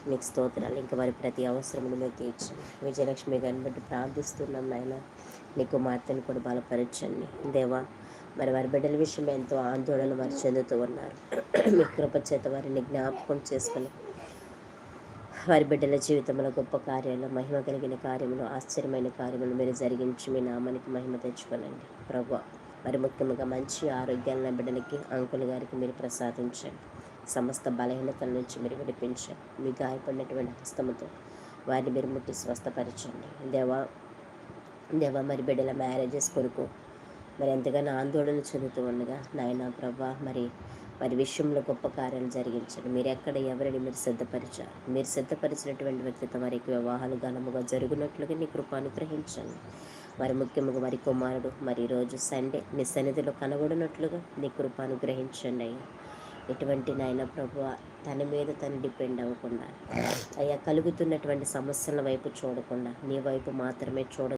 మీకు స్తోత్రాలు. ఇంకా వారి ప్రతి అవసరమును మీరు తీర్చండి. విజయలక్ష్మి గారిని బట్టి ప్రార్థిస్తున్నాం నాయన. నీ కుమార్తెను కూడా బలపరచండి దేవా. మరి వారి బిడ్డల విషయం ఎంతో ఆందోళన వారు చెందుతూ ఉన్నారు. మీ కృప చేత వారిని జ్ఞాపకం చేసుకుని వారి బిడ్డల జీవితంలో గొప్ప కార్యాలు, మహిమ కలిగిన కార్యములు, ఆశ్చర్యమైన కార్యములు మీరు జరిగించి మీ నామానికి మహిమ తెచ్చుకోనండి ప్రభు. మరి ముఖ్యంగా మంచి ఆరోగ్యాలను బిడ్డలకి, అంకుల్ గారికి మీరు ప్రసాదించండి. సమస్త బలహీనతల నుంచి మీరు విడిపించండి. మీ గాయపడినటువంటి హస్తముతో వారిని మీరు ముట్టి స్వస్థపరచండి దేవా. మరి బిడ్డల మ్యారేజెస్ కొరకు మరి ఎంతగానో ఆందోళన చెందుతూ ఉండగా నాయన ప్రభా, మరి వారి విషయంలో గొప్ప కార్యాలు జరిగించండి. మీరు ఎక్కడ ఎవరిని మీరు సిద్ధపరిచారు. మీరు సిద్ధపరిచినటువంటి వ్యక్తితో వారికి వివాహాలు ఘనముగా జరుగునట్లుగా నీ కృప అనుగ్రహించండి. వారి ముఖ్యముగా వారి కుమారుడు మరి ఈరోజు సండే నీ సన్నిధిలో కనబడినట్లుగా నీ కృప అనుగ్రహించండి అయ్యా. ఎటువంటి నాయన ప్రభు తన మీద తను డిపెండ్ అవ్వకుండా అయ్యా, కలుగుతున్నటువంటి సమస్యల వైపు చూడకుండా నీ వైపు మాత్రమే